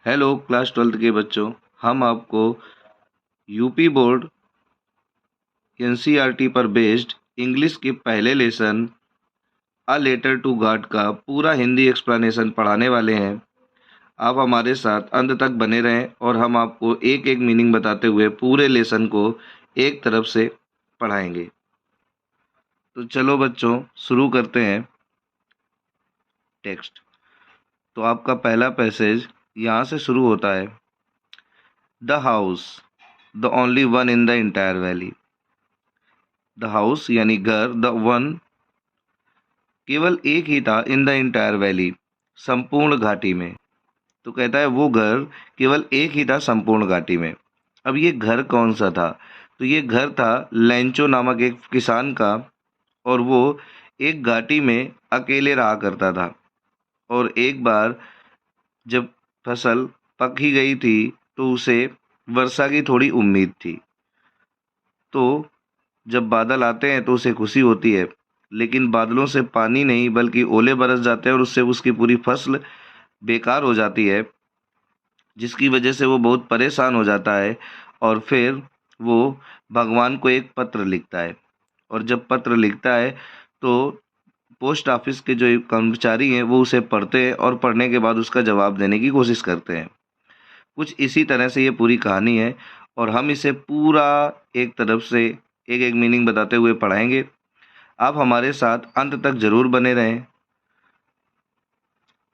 Hello class 12th के बच्चों, हम आपको यूपी बोर्ड एनसीईआरटी पर बेस्ड इंग्लिश के पहले lesson a letter to God का पूरा हिंदी एक्सप्लेनेशन पढ़ाने वाले हैं। आप हमारे साथ अंत तक बने रहें और हम आपको एक एक मीनिंग बताते हुए पूरे लेसन को एक तरफ से पढ़ाएंगे। तो चलो बच्चों, शुरू करते हैं टेक्स्ट। तो आपका पहला पैसेज यहाँ से शुरू होता है। The house, the only one in the entire valley. The house यानी घर, द वन केवल एक ही था, इन द इंटायर वैली संपूर्ण घाटी में। तो कहता है वो घर केवल एक ही था संपूर्ण घाटी में। अब ये घर कौन सा था? तो ये घर था लेंचो नामक एक किसान का, और वो एक घाटी में अकेले रहा करता था। और एक बार जब फसल पक ही गई थी तो उसे वर्षा की थोड़ी उम्मीद थी। तो जब बादल आते हैं तो उसे खुशी होती है, लेकिन बादलों से पानी नहीं बल्कि ओले बरस जाते हैं और उससे उसकी पूरी फसल बेकार हो जाती है, जिसकी वजह से वो बहुत परेशान हो जाता है। और फिर वो भगवान को एक पत्र लिखता है। और जब पत्र लिखता है तो पोस्ट ऑफिस के जो कर्मचारी हैं वो उसे पढ़ते हैं और पढ़ने के बाद उसका जवाब देने की कोशिश करते हैं। कुछ इसी तरह से ये पूरी कहानी है और हम इसे पूरा एक तरफ से एक एक मीनिंग बताते हुए पढ़ाएंगे। आप हमारे साथ अंत तक जरूर बने रहें।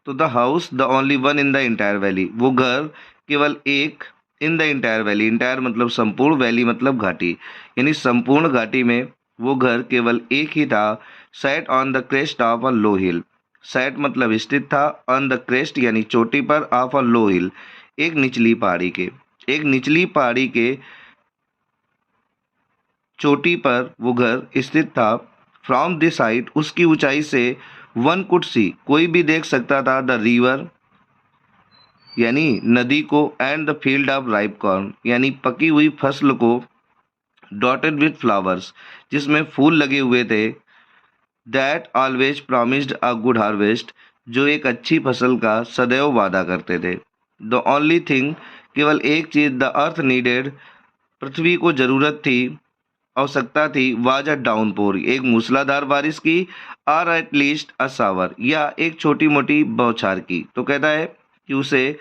तो the house the only one in the entire valley, वो घर केवल एक, in the entire valley, entire मतलब संपूर्ण, वैली मतलब घाटी, यानी संपूर्ण घाटी में वो घर केवल एक ही था। Set on the crest of a low hill, set मतलब स्थित था, ऑन द क्रेस्ट यानी चोटी पर, ऑफ अ लो हिल एक निचली पहाड़ी के, एक निचली पहाड़ी के चोटी पर वो घर स्थित था। फ्रॉम दिस हाइट, उसकी ऊंचाई से, वन कुड सी कोई भी देख सकता था, द रिवर यानी नदी को, and the field of ripe corn यानी पकी हुई फसल को, डॉटेड विथ फ्लावर्स जिसमें फूल लगे हुए थे, that always promised a good harvest जो एक अच्छी फसल का सदैव वादा करते थे। द ओनली थिंग केवल एक चीज, द अर्थ नीडेड पृथ्वी को जरूरत थी, आवश्यकता थी, वाज अ डाउनपोर एक मूसलाधार बारिश की, आर एट लीस्ट अ सावर या एक छोटी मोटी बौछार की। तो कहता है कि उसे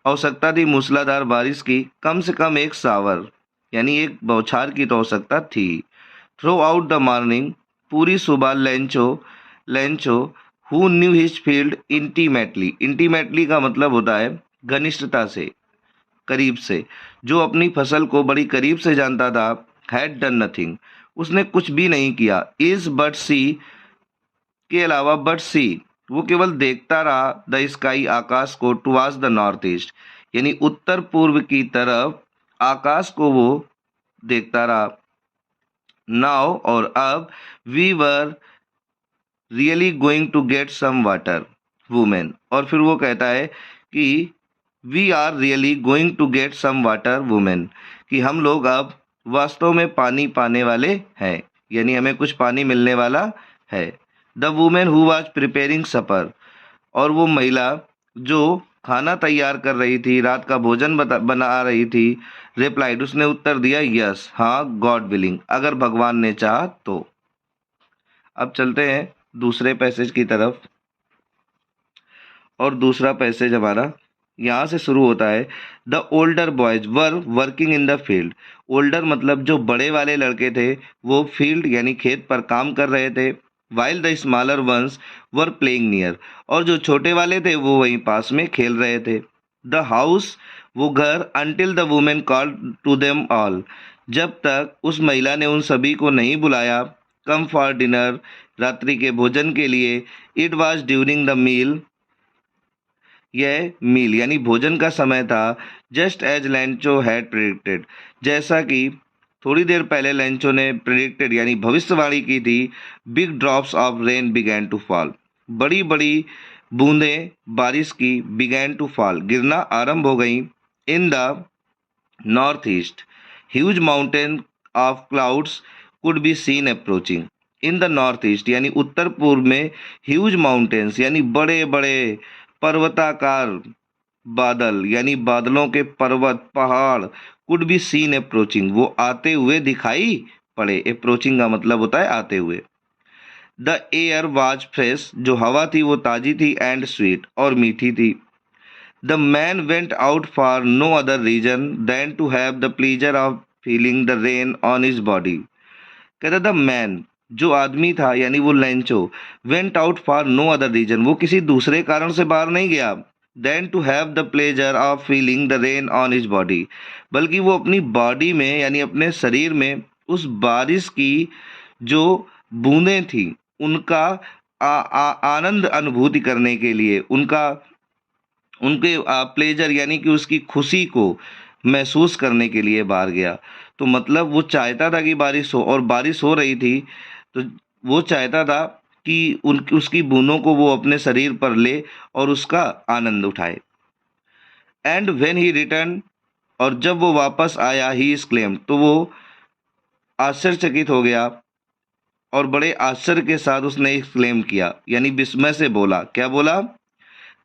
आवश्यकता थी मूसलाधार बारिश की, कम से कम एक सावर यानी एक बौछार की तो आवश्यकता थी। थ्रू आउट द मॉर्निंग, पूरी सुबह, Lencho Lencho who knew his field intimately, intimately का मतलब होता है घनिष्ठता से, करीब से, जो अपनी फसल को बड़ी करीब से जानता था, हैड डन नथिंग उसने कुछ भी नहीं किया, इज बट सी के अलावा, बट सी वो केवल देखता रहा, द स्काई आकाश को, टुवार्ड्स द नॉर्थ ईस्ट यानी उत्तर पूर्व की तरफ आकाश को वो देखता रहा। नाउ और अब, we were really going to get some water women, और फिर वो कहता है कि we are really going to get some water women कि हम लोग अब वास्तव में पानी पाने वाले हैं, यानी हमें कुछ पानी मिलने वाला है। The woman who was preparing supper, और वो महिला जो खाना तैयार कर रही थी, रात का भोजन बना रही थी, रिप्लाइड उसने उत्तर दिया, यस हाँ, गॉड विलिंग अगर भगवान ने चाहा तो। अब चलते हैं दूसरे पैसेज की तरफ। और दूसरा पैसेज हमारा यहाँ से शुरू होता है। The older boys were working in the field, older मतलब जो बड़े वाले लड़के थे वो फील्ड यानी खेत पर काम कर रहे थे। While the smaller ones were playing near, और जो छोटे वाले थे वो वहीं पास में खेल रहे थे। द हाउस वो घर, until the women called to them all जब तक उस महिला ने उन सभी को नहीं बुलाया, कम फॉर डिनर रात्रि के भोजन के लिए। It was during the meal, यह मील यानी भोजन का समय था। Just as Lencho had predicted, जैसा कि थोड़ी देर पहले लेंचो ने प्रिडिक्टेड यानी भविष्यवाणी की थी। Big drops of rain began to fall, बड़ी बड़ी बूंदें बारिश की, बिगैन टू फॉल गिरना आरंभ हो गई। In the north east, huge mountain of clouds could be seen approaching. In the north east यानी उत्तर पूर्व में, ह्यूज माउंटेन्स यानी बड़े बड़े पर्वताकार बादल यानी बादलों के पर्वत पहाड़ कुड बी सीन अप्रोचिंग, वो आते हुए दिखाई पड़े। अप्रोचिंग का मतलब होता है आते हुए। द एयर वाज फ्रेश, जो हवा थी वो ताजी थी, एंड स्वीट, और मीठी थी। The man went out for no other reason than to have the pleasure of feeling the rain on his body. कहता द मैन, जो आदमी था यानी वो Lencho, went out for no other reason, वो किसी दूसरे कारण से बाहर नहीं गया, than to have the pleasure of feeling the rain on his body, बल्कि वो अपनी बॉडी में यानी अपने शरीर में उस बारिश की जो बूंदें थी उनका आनंद अनुभूति करने के लिए, उनका उनके प्लेजर यानी कि उसकी खुशी को महसूस करने के लिए बाहर गया। तो मतलब वो चाहता था कि बारिश हो, और बारिश हो रही थी, तो वो चाहता था कि उनकी उसकी बूंदों को वो अपने शरीर पर ले और उसका आनंद उठाए। एंड व्हेन ही रिटर्न, और जब वो वापस आया, ही एक्सक्लेम, तो वो आश्चर्यचकित हो गया और बड़े आश्चर्य के साथ उसने एक्सक्लेम किया यानी विस्मय से बोला। क्या बोला?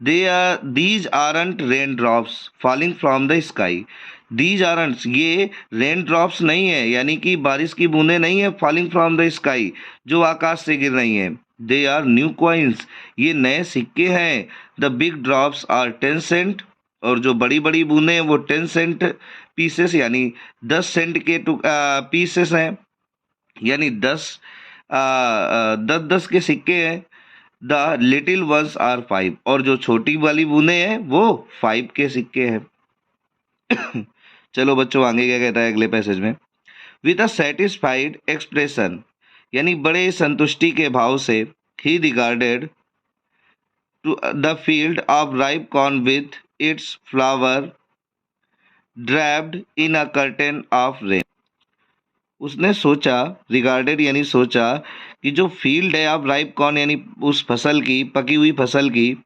These aren't raindrops falling from the sky. These aren't, ये रेन ड्रॉप्स नहीं है यानी कि बारिश की बूंदें नहीं है, फॉलिंग फ्रॉम द स्काई, जो आकाश से गिर रही हैं। दे आर न्यू कॉइन्स, ये नए सिक्के हैं। The big drops are 10 cent, और जो बड़ी बड़ी बूंदें हैं वो 10 सेंट पीसेस यानी 10 सेंट के पीसेस हैं, यानी 10 के सिक्के हैं। द लिटिल वंस आर 5, और जो छोटी वाली बूंदें हैं वो 5 के सिक्के हैं। चलो बच्चों आगे क्या कहता है अगले पैसेज में। विद अ सेटिस्फाइड एक्सप्रेशन, यानी बड़े संतुष्टि के भाव से, he regarded to the field of ripe corn with its flower draped in a curtain of rain. उसने सोचा, रिगार्डेड यानी सोचा, कि जो फील्ड है ऑफ राइप कॉर्न यानी उस फसल की, पकी हुई फसल की,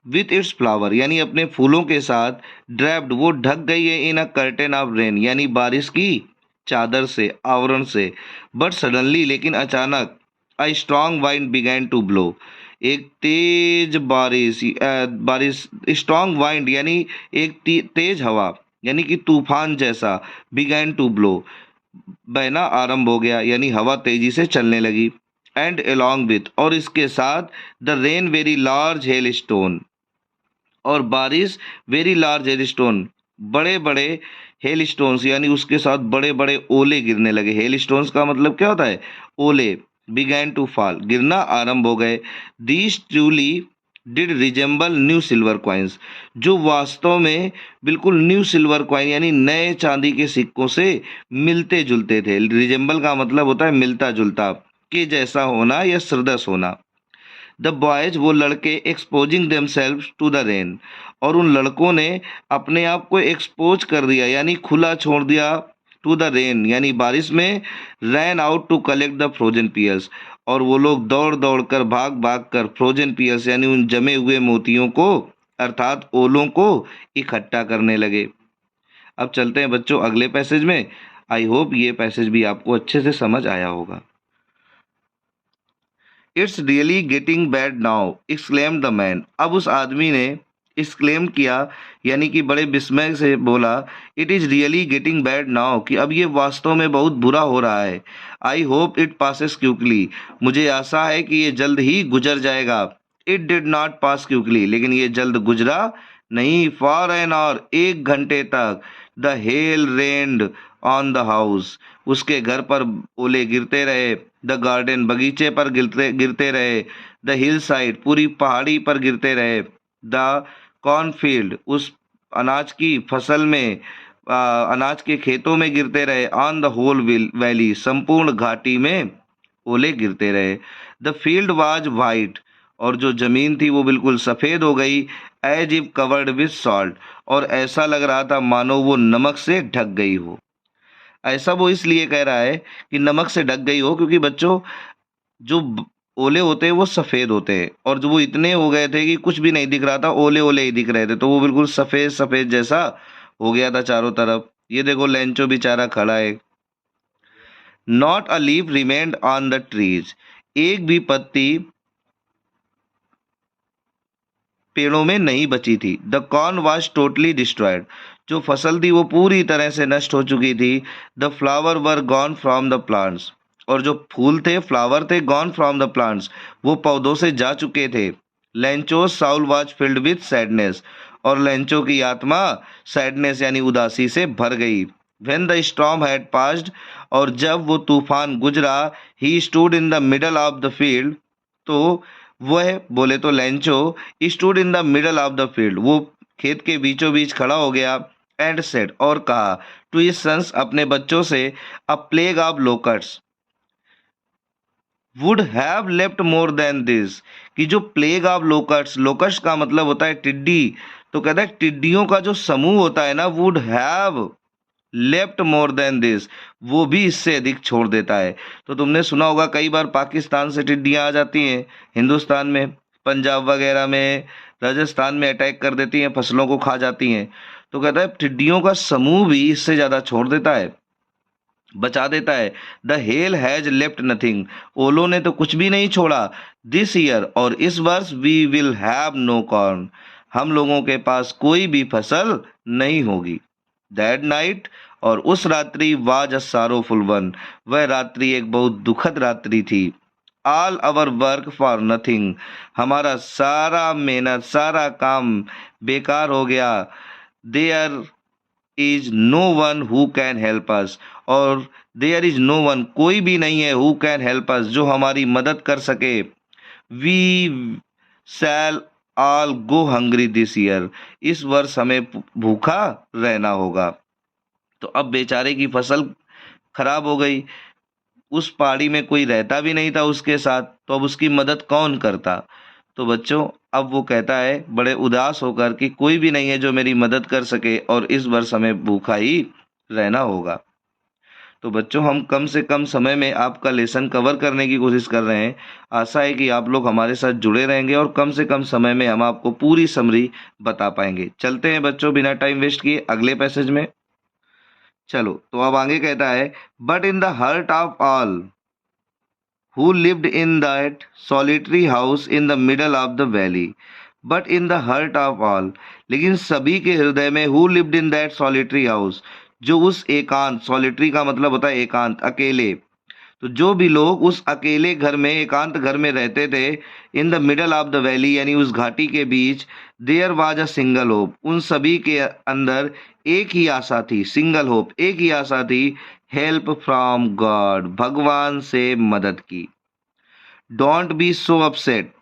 विथ इट्स फ्लावर यानी अपने फूलों के साथ, ड्रैप्ड वो ढक गई है, इन अ कर्टेन ऑफ रेन यानी बारिश की चादर से, आवरण से। बट सडनली, लेकिन अचानक, a strong wind began to blow, एक तेज बारिश स्ट्रॉन्ग वाइंड यानी एक तेज हवा यानी कि तूफान जैसा, बिगैन टू ब्लो बहना आरंभ हो गया यानी हवा तेजी से चलने लगी। एंड अलोंग विथ, और इसके साथ, the rain very large hello stone, और बारिश वेरी लार्ज हेल स्टोन, बड़े बड़े हेल स्टोन्स यानी उसके साथ बड़े बड़े ओले गिरने लगे। हेल स्टोन्स का मतलब क्या होता है? ओले। बिगैन टू फॉल, गिरना आरंभ हो गए। These truly did resemble new silver coins, जो वास्तव में बिल्कुल न्यू सिल्वर कॉइन यानी नए चांदी के सिक्कों से मिलते जुलते थे। रिजेंबल का मतलब होता है मिलता जुलता, के जैसा होना या सदृश होना। द बॉयज, वो लड़के, exposing themselves to the rain, और उन लड़कों ने अपने आप को एक्सपोज कर दिया यानी खुला छोड़ दिया, टू द रेन यानी बारिश में, ran out to collect the frozen pearls, और वो लोग दौड़ दौड़ कर, भाग भाग कर फ्रोजन पियर्स यानी उन जमे हुए मोतियों को, अर्थात ओलों को इकट्ठा करने लगे। अब चलते हैं बच्चों अगले पैसेज में। आई होप ये पैसेज भी आपको अच्छे से समझ आया होगा। It's really getting bad now, exclaimed the man. अब उस आदमी ने एक्सक्लेम किया यानी कि बड़े विस्मय से बोला, it is really getting bad now, कि अब ये वास्तव में बहुत बुरा हो रहा है। I hope it passes quickly, मुझे आशा है कि ये जल्द ही गुजर जाएगा। It did not pass quickly, लेकिन ये जल्द गुजरा नहीं। फॉर एन आवर, 1 घंटे तक, the hell rained on the house, उसके घर पर ओले गिरते रहे। द गार्डन, बगीचे पर गिरते गिरते रहे। द हिल साइड, पूरी पहाड़ी पर गिरते रहे। द कॉर्नफील्ड, उस अनाज की फसल में, अनाज के खेतों में गिरते रहे। ऑन द होल वैली, संपूर्ण घाटी में ओले गिरते रहे। द फील्ड वाज वाइट, और जो जमीन थी वो बिल्कुल सफ़ेद हो गई। As if covered with salt, और ऐसा लग रहा था मानो वो नमक से ढक गई हो। ऐसा वो इसलिए कह रहा है कि नमक से ढक गई हो, क्योंकि बच्चों जो ओले होते हैं वो सफ़ेद होते हैं, और जो वो इतने हो गए थे कि कुछ भी नहीं दिख रहा था, ओले ओले ही दिख रहे थे, तो वो बिल्कुल सफ़ेद सफ़ेद जैसा हो गया था चारों तरफ। ये देखो लेंचो बेचारा खड़ा है। Not a leaf remained on the trees, एक भी पत्ती पेड़ों में नहीं बची थी। The corn was totally destroyed, जो फसल थी वो पूरी तरह से नष्ट हो चुकी थी। The flower were gone from the plants, और जो फूल थे, फ्लावर थे, गॉन फ्रॉम द प्लांट्स, वो पौधों से जा चुके थे। Lencho's soul was filled with sadness, और लेंचो की आत्मा सैडनेस यानी उदासी से भर गई। When the storm had passed, और जब वो तूफान गुजरा, he stood in the middle of the field, तो वह बोले तो Lencho stood in the middle of the field, वो खेत के बीचों बीच खड़ा हो गया। एंड सेड, और कहा, टू हिज सन्स, अपने बच्चों से, a plague of locusts would have left more than this, कि जो प्लेग ऑफ लोकट्स, लोकट्स का मतलब होता है टिड्डी, तो कहता है टिड्डियों का जो समूह होता है ना, would have left more than this, वो भी इससे अधिक छोड़ देता है। तो तुमने सुना होगा कई बार पाकिस्तान से टिड्डियां आ जाती हैं हिंदुस्तान में, पंजाब वगैरह में, राजस्थान में अटैक कर देती हैं, फसलों को खा जाती हैं। तो कहता है टिड्डियों का समूह भी इससे ज़्यादा छोड़ देता है, बचा देता है। The hell has left nothing, ओलो ने तो कुछ भी नहीं छोड़ा। दिस ईयर, और इस वर्ष, we will have no corn, हम लोगों के पास कोई भी फसल नहीं होगी। दैट नाइट, और उस रात्रि, वाज अ सारोफुल वन, वह रात्रि एक बहुत दुखद रात्रि थी। All our work for nothing, हमारा सारा मेहनत, सारा काम बेकार हो गया। There is no one who can help us, और देयर इज नो वन, कोई भी नहीं है, हु कैन हेल्प अस, जो हमारी मदद कर सके। We shall all go hungry this year, इस वर्ष हमें भूखा रहना होगा। तो अब बेचारे की फसल खराब हो गई, उस पहाड़ी में कोई रहता भी नहीं था उसके साथ, तो अब उसकी मदद कौन करता। तो बच्चों, अब वो कहता है बड़े उदास होकर कि कोई भी नहीं है जो मेरी मदद कर सके, और इस वर्ष हमें भूखा ही रहना होगा। तो बच्चों, हम कम से कम समय में आपका लेसन कवर करने की कोशिश कर रहे हैं। आशा है कि आप लोग हमारे साथ जुड़े रहेंगे और कम से कम समय में हम आपको पूरी समरी बता पाएंगे। चलते हैं बच्चों, बिना टाइम वेस्ट किए अगले पैसेज में। चलो, तो अब आगे कहता है, but in the heart of all who lived in that solitary house in the middle of the valley, but in the heart of all, लेकिन सभी के हृदय में, who lived in that solitary house, जो उस एकांत, सॉलिटरी का मतलब होता है एकांत, अकेले, तो जो भी लोग उस अकेले घर में, एकांत घर में रहते थे, in the middle of the valley यानी उस घाटी के बीच, there was a single hope, उन सभी के अंदर एक ही आशा थी, सिंगल होप, एक ही आशा थी, हेल्प फ्रॉम गॉड, भगवान से मदद की। Don't be so upset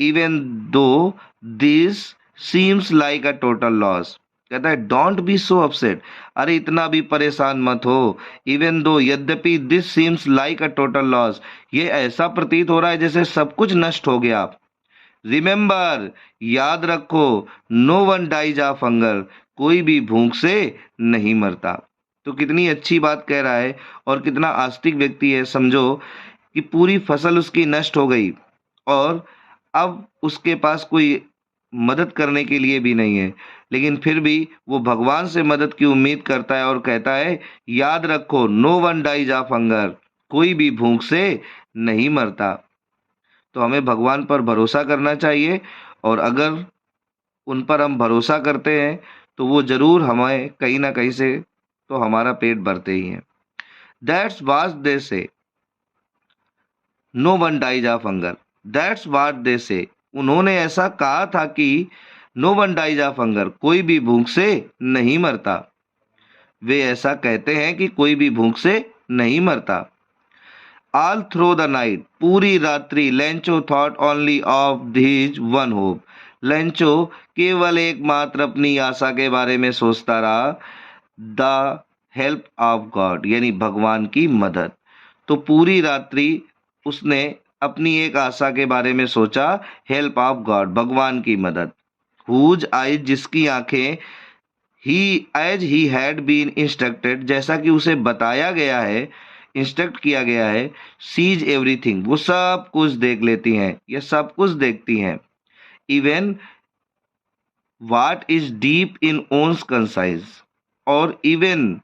even though this seems like a total loss, कहता है डोंट बी सो अपसेट, अरे इतना भी परेशान मत हो। इवन दो, यद्यपि, this seems like a total loss, ये ऐसा प्रतीत हो रहा है जैसे सब कुछ नष्ट हो गया। रिमेंबर, याद रखो, no one dies of hunger, कोई भी भूख से नहीं मरता। तो कितनी अच्छी बात कह रहा है, और कितना आस्तिक व्यक्ति है। समझो कि पूरी फसल उसकी नष्ट हो गई, और अब उसके पास कोई मदद करने के लिए भी नहीं है, लेकिन फिर भी वो भगवान से मदद की उम्मीद करता है और कहता है, याद रखो, no one dies of hunger, कोई भी भूख से नहीं मरता। तो हमें भगवान पर भरोसा करना चाहिए, और अगर उन पर हम भरोसा करते हैं तो वो जरूर हमें कहीं ना कहीं से तो हमारा पेट भरते ही हैं। That's what they say, no one dies of hunger, that's what they say, उन्होंने ऐसा कहा था कि no one dies of hunger, कोई भी भूख से नहीं मरता। वे ऐसा कहते हैं कि कोई भी भूख से नहीं मरता। ऑल थ्रू द नाइट, पूरी रात्रि, Lencho thought only of his one hope, Lencho केवल एकमात्र अपनी आशा के बारे में सोचता रहा, द हेल्प ऑफ गॉड, यानी भगवान की मदद। तो पूरी रात्रि उसने अपनी एक आशा के बारे में सोचा, हेल्प ऑफ गॉड, भगवान की मदद। हुज आइज, जिसकी आंखें, he as he had been instructed, जैसा कि उसे बताया गया है, इंस्ट्रक्ट किया गया है, सीज एवरीथिंग, वो सब कुछ देख लेती हैं, या सब कुछ देखती हैं। Even what is deep in one's conscience, और इवन,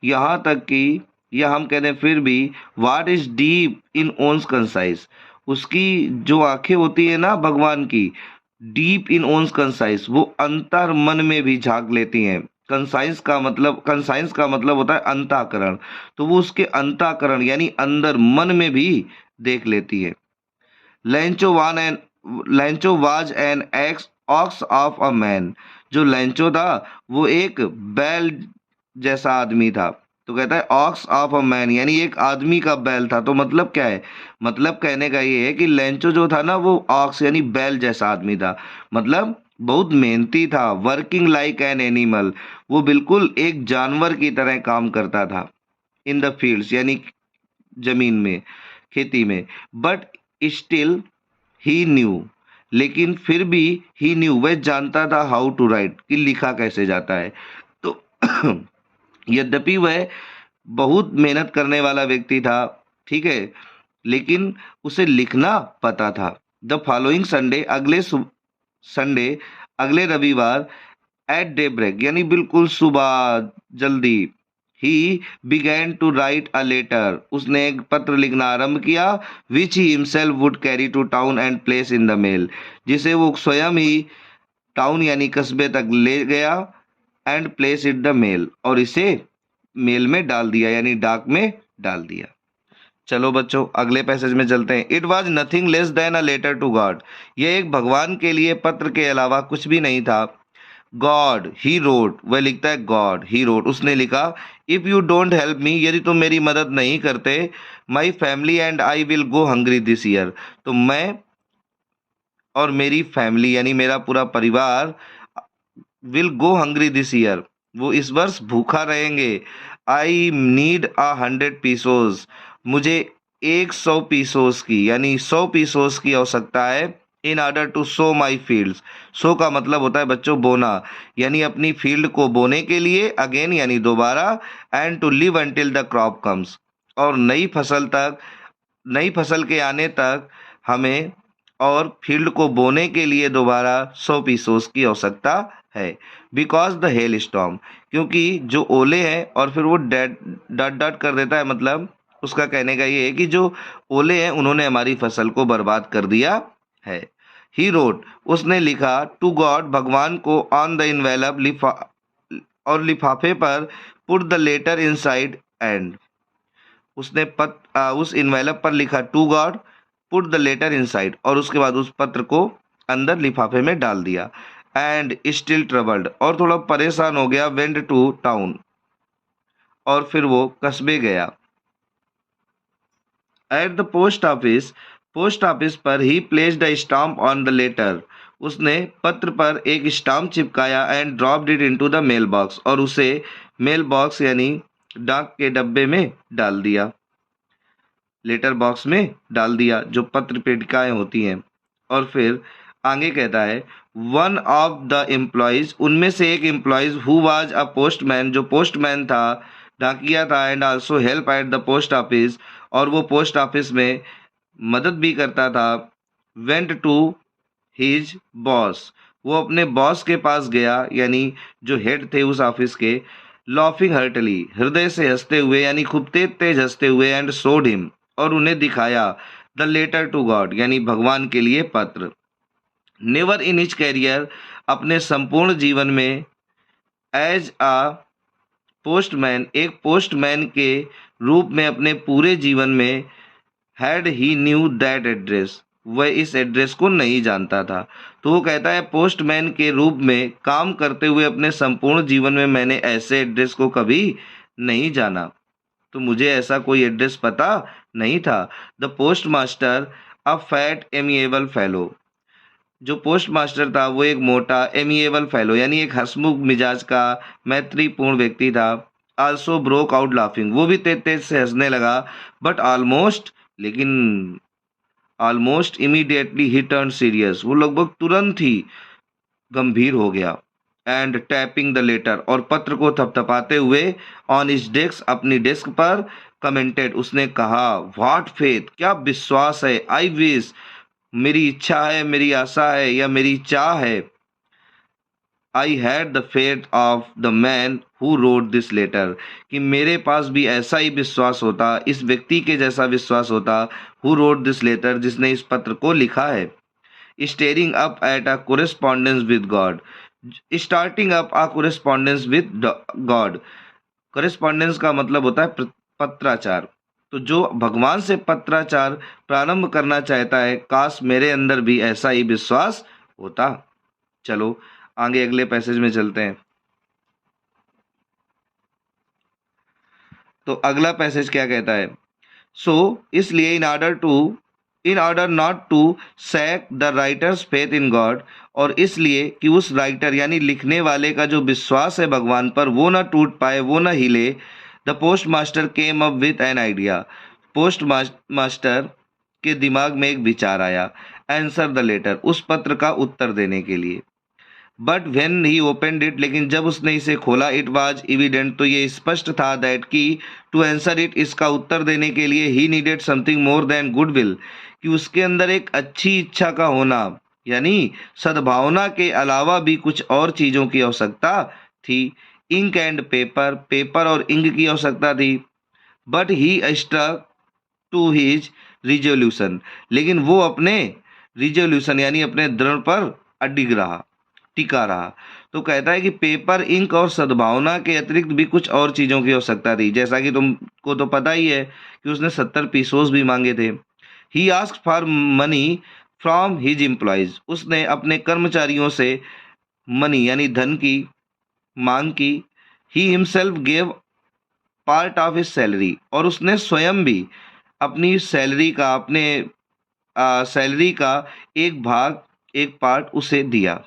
यहाँ तक कि, या हम कहते हैं फिर भी, what is deep in one's conscience, उसकी जो आंखें होती है ना भगवान की, डीप इन ओन्स कंसाइंस, वो अंतर मन में भी झांक लेती हैं। कंसाइंस का मतलब होता है अंतःकरण, तो वो उसके अंतःकरण यानी अंदर मन में भी देख लेती है। लैंचो was an X ox of a man, जो लैंचो था वो एक बैल जैसा आदमी था। तो कहता है ऑक्स ऑफ अ मैन यानी एक आदमी का बैल था। तो मतलब क्या है, मतलब कहने का ये है कि लैंचो जो था ना वो ऑक्स यानी बैल जैसा आदमी था, मतलब बहुत मेहनती था। वर्किंग लाइक एन एनिमल, वो बिल्कुल एक जानवर की तरह काम करता था। इन द फील्ड्स यानी जमीन में, खेती में। बट स्टिल ही न्यू, लेकिन फिर भी ही न्यू, वह जानता था हाउ टू राइट, कि लिखा कैसे जाता है। तो यद्यपि वह बहुत मेहनत करने वाला व्यक्ति था, ठीक है, लेकिन उसे लिखना पता था। द फॉलोइंग संडे, संडे अगले रविवार, एट डे ब्रेक यानी बिल्कुल सुबह जल्दी, he began to write a letter, उसने एक पत्र लिखना आरंभ किया, which he himself would carry to town and place in the mail, जिसे वो स्वयं ही टाउन यानी कस्बे तक ले गया, and place it the mail, और इसे मेल में डाल दिया यानी डाक में डाल दिया। चलो बच्चों अगले पैसेज में चलते हैं। It was nothing less than a letter to God, यह एक भगवान के लिए पत्र के अलावा कुछ भी नहीं था। गॉड ही रोट, वह लिखता है गॉड ही रोट, उसने लिखा, if you don't help me, यदि तुम मेरी मदद नहीं करते, my family and I will go hungry this year, तो मैं और मेरी फैमिली यानी मेरा पूरा परिवार will go hungry this year, वो इस वर्ष भूखा रहेंगे। आई नीड 100 पीसोस, मुझे 100 पीसोस की यानी 100 पीसोस की आवश्यकता है। In order to sow my fields, sow का मतलब होता है बच्चों बोना, यानी अपनी फील्ड को बोने के लिए, अगेन यानी दोबारा, and to live until the crop comes, और नई फसल के आने तक हमें और फील्ड को बोने के लिए दोबारा 100 पीसोस की आवश्यकता है। बिकॉज द हेल स्टॉर्म, क्योंकि जो ओले हैं, और फिर वो डट डट कर देता है, मतलब उसका कहने का ये है कि जो ओले हैं उन्होंने हमारी फसल को बर्बाद कर दिया है। ही रोट, उसने लिखा, टू गॉड, भगवान को, ऑन द इनवेलप, और लिफाफे पर, put the letter inside, and उसने उस इनवेलप पर लिखा to God, put the letter inside, और उसके बाद उस पत्र को अंदर लिफाफे में डाल दिया। एंड स्टिल ट्रबल्ड, और थोड़ा परेशान हो गया, वेंट टू टाउन, और फिर वो कस्बे गया। एट द पोस्ट ऑफिस पर he placed the stamp on the letter, उसने पत्र पर एक स्टाम्प चिपकाया, and dropped it into the mail box, और उसे मेल बॉक्स यानी डाक के डब्बे में डाल दिया, लेटर बॉक्स में डाल दिया, जो पत्र पेटिकाएं होती हैं। और फिर आगे कहता है, वन ऑफ द एम्प्लॉयज, उनमें से एक employees, who was a postman, जो पोस्टमैन था, डाकिया था, and also help at the post office, और वो पोस्ट ऑफिस में मदद भी करता था, वेंट टू हिज बॉस, वो अपने बॉस के पास गया यानी जो हेड थे उस ऑफिस के, लॉफिंग हर्टली, हृदय से हंसते हुए यानी खूब तेज तेज हंसते हुए, एंड शोड हिम, और उन्हें दिखाया, द लेटर टू गॉड यानी भगवान के लिए पत्र। नेवर इन हिज कैरियर, अपने संपूर्ण जीवन में, एज आ पोस्टमैन, एक पोस्टमैन के रूप में अपने पूरे जीवन में, had he knew that address, वह इस एड्रेस को नहीं जानता था। तो वो कहता है पोस्टमैन के रूप में काम करते हुए अपने संपूर्ण जीवन में मैंने ऐसे एड्रेस को कभी नहीं जाना, तो मुझे ऐसा कोई एड्रेस पता नहीं था। The post master, a fat amiable fellow, जो पोस्ट मास्टर था वो एक मोटा एमिएबल फेलो यानी एक हंसमुख मिजाज का मैत्रीपूर्ण व्यक्ति था। आल्सो ब्रोक आउट लाफिंग, वो भी तेज तेज से हंसने लगा। बट ऑलमोस्ट, लेकिन ऑलमोस्ट इमीडिएटली ही टर्न सीरियस, वो लगभग तुरंत ही गंभीर हो गया। एंड टैपिंग द लेटर, और पत्र को थपथपाते हुए, ऑन इज डेस्क, अपनी डेस्क पर, कमेंटेड, उसने कहा, व्हाट फेथ, क्या विश्वास है, आई विश, मेरी इच्छा है, मेरी आशा है, या मेरी चाह है, I had the faith of the man who wrote this letter, कि मेरे पास भी ऐसा ही विश्वास होता, इस व्यक्ति के जैसा विश्वास होता, हु रोट दिस लेटर, जिसने इस पत्र को लिखा है। Steering up at a correspondence with God, starting up a correspondence with God. Correspondence का मतलब होता है पत्राचार। तो जो भगवान से पत्राचार प्रारंभ करना चाहता है, काश मेरे अंदर भी ऐसा ही विश्वास होता। चलो आगे अगले पैसेज में चलते हैं। तो अगला पैसेज क्या कहता है? सो इसलिए in order not to shake the writer's faith in God, और इसलिए कि उस राइटर यानी लिखने वाले का जो विश्वास है भगवान पर वो ना टूट पाए, वो ना हिले। The post master came up with an idea, post master के दिमाग में एक विचार आया। आंसर द लेटर, उस पत्र का उत्तर देने के लिए। But when he opened it, लेकिन जब उसने इसे खोला, इट वॉज इविडेंट, तो ये स्पष्ट था दैट कि टू आंसर इट, इसका उत्तर देने के लिए he needed something more than goodwill, कि उसके अंदर एक अच्छी इच्छा का होना यानी सद्भावना के अलावा भी कुछ और चीज़ों की आवश्यकता थी। इंक एंड पेपर, पेपर और इंक की आवश्यकता थी। But he stuck to his resolution, लेकिन वो अपने रिजोल्यूशन यानी अपने दृढ़ पर अडिग रहा, टिका रहा। तो कहता है कि पेपर, इंक और सद्भावना के अतिरिक्त भी कुछ और चीज़ों की आवश्यकता थी। जैसा कि तुमको तो पता ही है कि उसने 70 पीसोस भी मांगे थे। He asked for money from his employees, उसने अपने कर्मचारियों से मनी यानी धन की मांग की। He himself gave part of his salary, और उसने स्वयं भी अपनी सैलरी का सैलरी का एक भाग, एक पार्ट उसे दिया।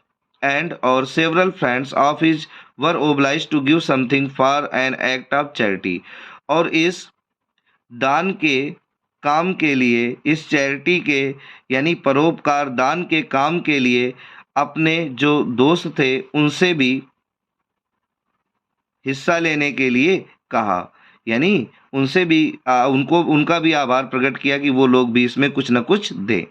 एंड और several friends of his were obliged to give something for an act of charity, और इस दान के काम के लिए, इस चैरिटी के यानी परोपकार दान के काम के लिए अपने जो दोस्त थे उनसे भी हिस्सा लेने के लिए कहा, यानी उनसे भी उनका भी आभार प्रकट किया कि वो लोग भी इसमें कुछ न कुछ दें।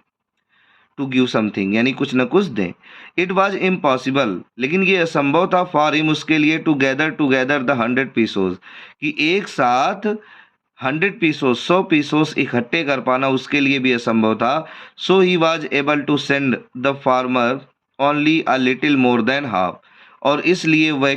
टू गिव समथिंग यानी कुछ न कुछ दें। इट वॉज इम्पॉसिबल, लेकिन ये असंभव था फॉर हिम, उसके लिए, टू गैदर द 100 पीसोस, कि एक साथ 100 पीसोस 100 पीसोस इकट्ठे कर पाना उसके लिए भी असंभव था। So he was able to send the farmer only a little more than half, और इसलिए वह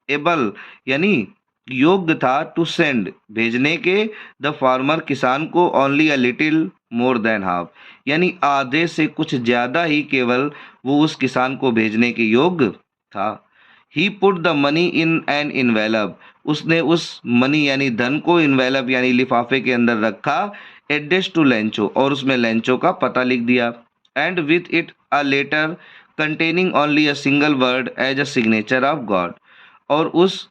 एबल यानी योग्य था टू सेंड भेजने के, द फार्मर किसान को, only a little more than half यानी आधे से कुछ ज्यादा ही केवल वो उस किसान को भेजने के योग्य था। He put the money in an envelope, उसने उस मनी यानी धन को इनवेलप यानी लिफाफे के अंदर रखा। एड्रेस टू लेंचो, और उसमें लेंचो का पता लिख दिया। And with it a letter containing only a single word as a signature of God, और उस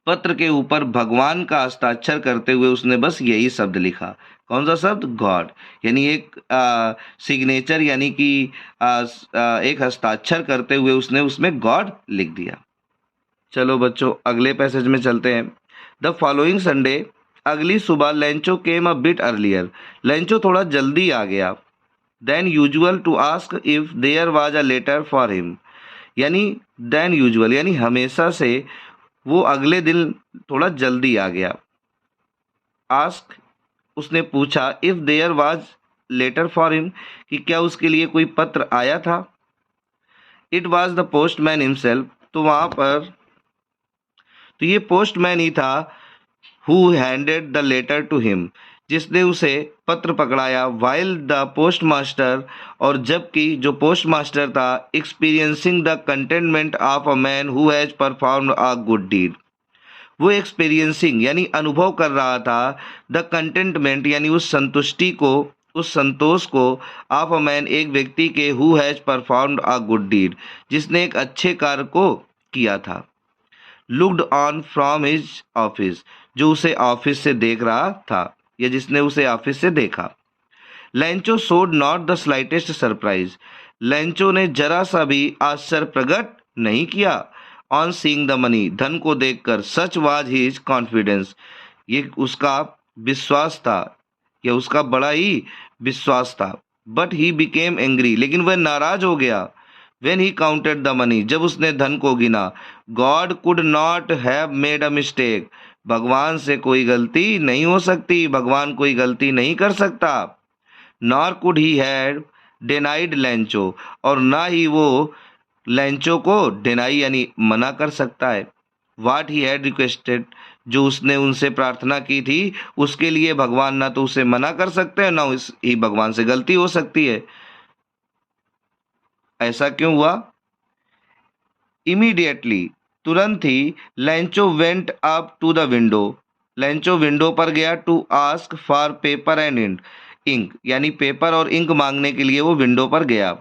पत्र के ऊपर भगवान का हस्ताक्षर करते हुए उसने बस यही शब्द लिखा। कौन सा शब्द? गॉड, यानी एक सिग्नेचर यानी कि एक हस्ताक्षर करते हुए उसने उसमें गॉड लिख दिया। चलो बच्चों अगले पैसेज में चलते हैं। द फॉलोइंग संडे, अगली सुबह, Lencho came a bit earlier, Lencho थोड़ा जल्दी आ गया। Than usual to ask if there was a letter for him, यानी देन यूजुअल यानी हमेशा से वो अगले दिन थोड़ा जल्दी आ गया। आस्क, उसने पूछा, if there was letter for him, कि क्या उसके लिए कोई पत्र आया था। It was the postman himself, तो वहां पर तो ये पोस्टमैन ही था। Who handed the letter to him, जिसने उसे पत्र पकड़ाया। वाइल द पोस्ट मास्टर, और जबकि जो पोस्ट मास्टर था, experiencing the contentment of a man who has performed a good deed, वो एक्सपीरियंसिंग यानी अनुभव कर रहा था। द कंटेंटमेंट यानी उस संतुष्टि को, उस संतोष को, ऑफ अ मैन एक व्यक्ति के, who has performed a good deed, जिसने एक अच्छे कार्य को किया था। Looked on from his office, जो उसे ऑफिस से देख रहा था या जिसने उसे ऑफिस से देखा। Lencho showed not the slightest surprise, Lencho ने जरा सा भी आश्चर्य प्रकट नहीं किया। ऑन सीइंग द मनी, धन को देखकर। सच वाज हिज कॉन्फिडेंस, ये उसका विश्वास था या उसका बड़ा ही विश्वास था। बट ही बिकेम एंग्री, लेकिन वह नाराज हो गया। When he counted the money, जब उसने धन को गिना। God could not have made a mistake, भगवान से कोई गलती नहीं हो सकती, भगवान कोई गलती नहीं कर सकता। Nor could he had denied लैंचो, और ना ही वो लैंचो को डिनाई यानी मना कर सकता है। वाट ही हैड रिक्वेस्टेड, जो उसने उनसे प्रार्थना की थी उसके लिए भगवान ना तो उसे मना कर सकते हैं, ना उस ही भगवान से गलती हो सकती है। ऐसा क्यों हुआ? इमीडिएटली, तुरंत ही, Lencho went up to the window, Lencho window पर गया, to ask for paper and ink, यानी पेपर और इंक मांगने के लिए वो विंडो पर गया।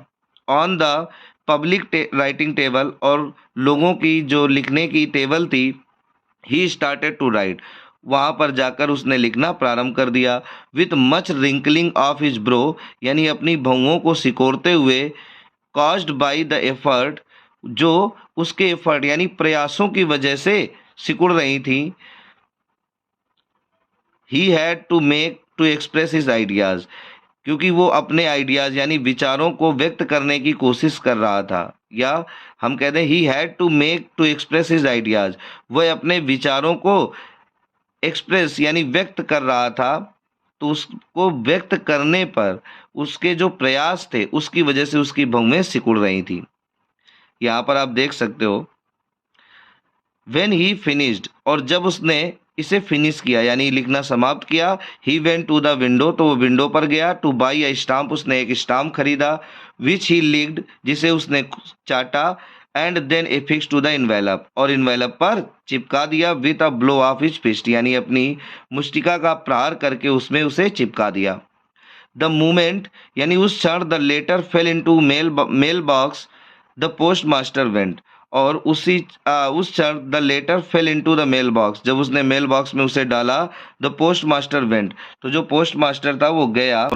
On the public writing table, और लोगों की जो लिखने की टेबल थी, ही स्टार्टेड टू राइट, वहां पर जाकर उसने लिखना प्रारंभ कर दिया। With much wrinkling of his bro, यानी अपनी भौहों को सिकोड़ते हुए, कॉज्ड बाय द एफर्ट, जो उसके एफर्ट यानी प्रयासों की वजह से सिकुड़ रही थी। He had to make to express his ideas, क्योंकि वो अपने आइडियाज यानी विचारों को व्यक्त करने की कोशिश कर रहा था। या हम कहते हैं he had to make to express his ideas, वह अपने विचारों को एक्सप्रेस यानी व्यक्त कर रहा था। तो उसको व्यक्त करने पर उसके जो प्रयास थे उसकी वजह से उसकी भौहें सिकुड़ रही थी। यहाँ पर आप देख सकते हो, वेन ही फिनिश्ड, और जब उसने इसे फिनिश किया यानी लिखना समाप्त किया, he went to the window, तो वो विंडो पर गया, टू बाई अ स्टाम्प, उसने एक स्टाम्प खरीदा, विच ही लिक्ड, जिसे उसने चाटा, and then affix to the envelope, और इन्वेलप पर चिपका दिया, with a blow of his fist, यानी अपनी मुष्टिका का प्रहार करके उसमें उसे चिपका दिया। द मूमेंट, यानी उस क्षण, the letter fell into mail box, the post master went, और उस क्षण the letter fell into the mail box, जब उसने मेल बॉक्स में उसे डाला, द पोस्ट मास्टर वेंट, तो जो पोस्ट मास्टर था वो गया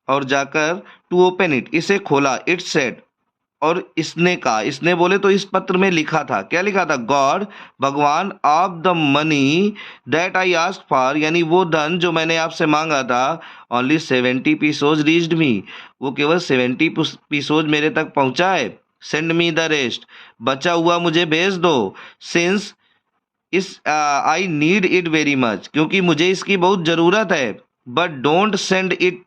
और जाकर टू ओपन इट, इसे खोला, इट सेड, और इसने कहा, इसने बोले तो इस पत्र में लिखा था, क्या लिखा था? गॉड, भगवान, of the money that I ask for, यानी वो धन जो मैंने आपसे मांगा था, ओनली 70 पीसोज रीच्ड मी, वो केवल 70 पीसोज मेरे तक पहुंचा है। सेंड मी द रेस्ट, बचा हुआ मुझे भेज दो। Since is I need it very much, क्योंकि मुझे इसकी बहुत ज़रूरत है। But don't send it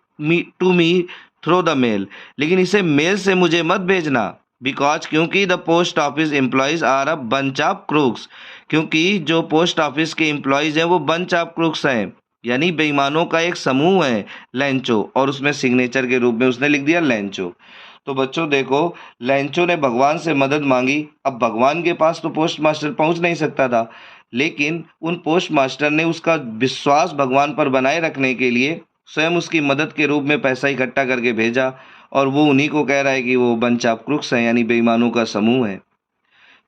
to me through the mail, लेकिन इसे मेल से मुझे मत भेजना। बिकॉज, क्योंकि the post office employees are a bunch of crooks, क्योंकि जो पोस्ट ऑफिस के एम्प्लॉयज़ हैं वो बंच ऑफ क्रूक्स हैं, यानी बेईमानों का एक समूह है, लैंचो, और उसमें सिग्नेचर के रूप में उसने लिख दिया लैंचो। तो बच्चों देखो, लैंचो ने भगवान से मदद मांगी। अब भगवान के पास तो पोस्ट मास्टर पहुंच नहीं सकता था, लेकिन उन पोस्ट मास्टर ने उसका विश्वास भगवान पर बनाए रखने के लिए स्वयं उसकी मदद के रूप में पैसा इकट्ठा करके भेजा, और वो उन्हीं को कह रहा है कि वो बंच ऑफ क्रूक्स हैं, यानी बेईमानों का समूह है।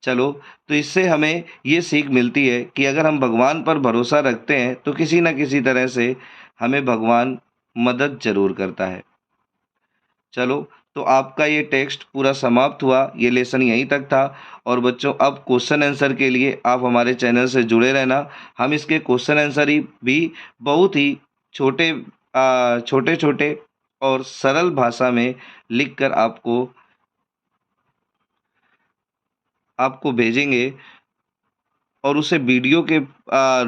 चलो, तो इससे हमें ये सीख मिलती है कि अगर हम भगवान पर भरोसा रखते हैं तो किसी न किसी तरह से हमें भगवान मदद जरूर करता है। चलो, तो आपका ये टेक्स्ट पूरा समाप्त हुआ, ये लेसन यहीं तक था। और बच्चों, अब क्वेश्चन आंसर के लिए आप हमारे चैनल से जुड़े रहना। हम इसके क्वेश्चन आंसर ही भी बहुत ही छोटे छोटे और सरल भाषा में लिखकर आपको भेजेंगे, और उसे वीडियो के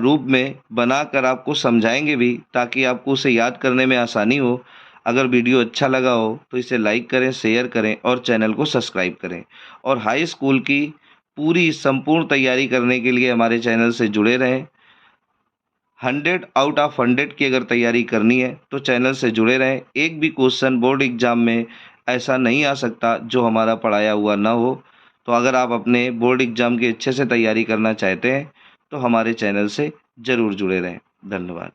रूप में बनाकर आपको समझाएंगे भी, ताकि आपको उसे याद करने में आसानी हो। अगर वीडियो अच्छा लगा हो तो इसे लाइक करें, शेयर करें और चैनल को सब्सक्राइब करें। और हाई स्कूल की पूरी संपूर्ण तैयारी करने के लिए हमारे चैनल से जुड़े रहें। 100 आउट ऑफ 100 की अगर तैयारी करनी है तो चैनल से जुड़े रहें। एक भी क्वेश्चन बोर्ड एग्जाम में ऐसा नहीं आ सकता जो हमारा पढ़ाया हुआ ना हो। तो अगर आप अपने बोर्ड एग्जाम की अच्छे से तैयारी करना चाहते हैं तो हमारे चैनल से ज़रूर जुड़े रहें। धन्यवाद।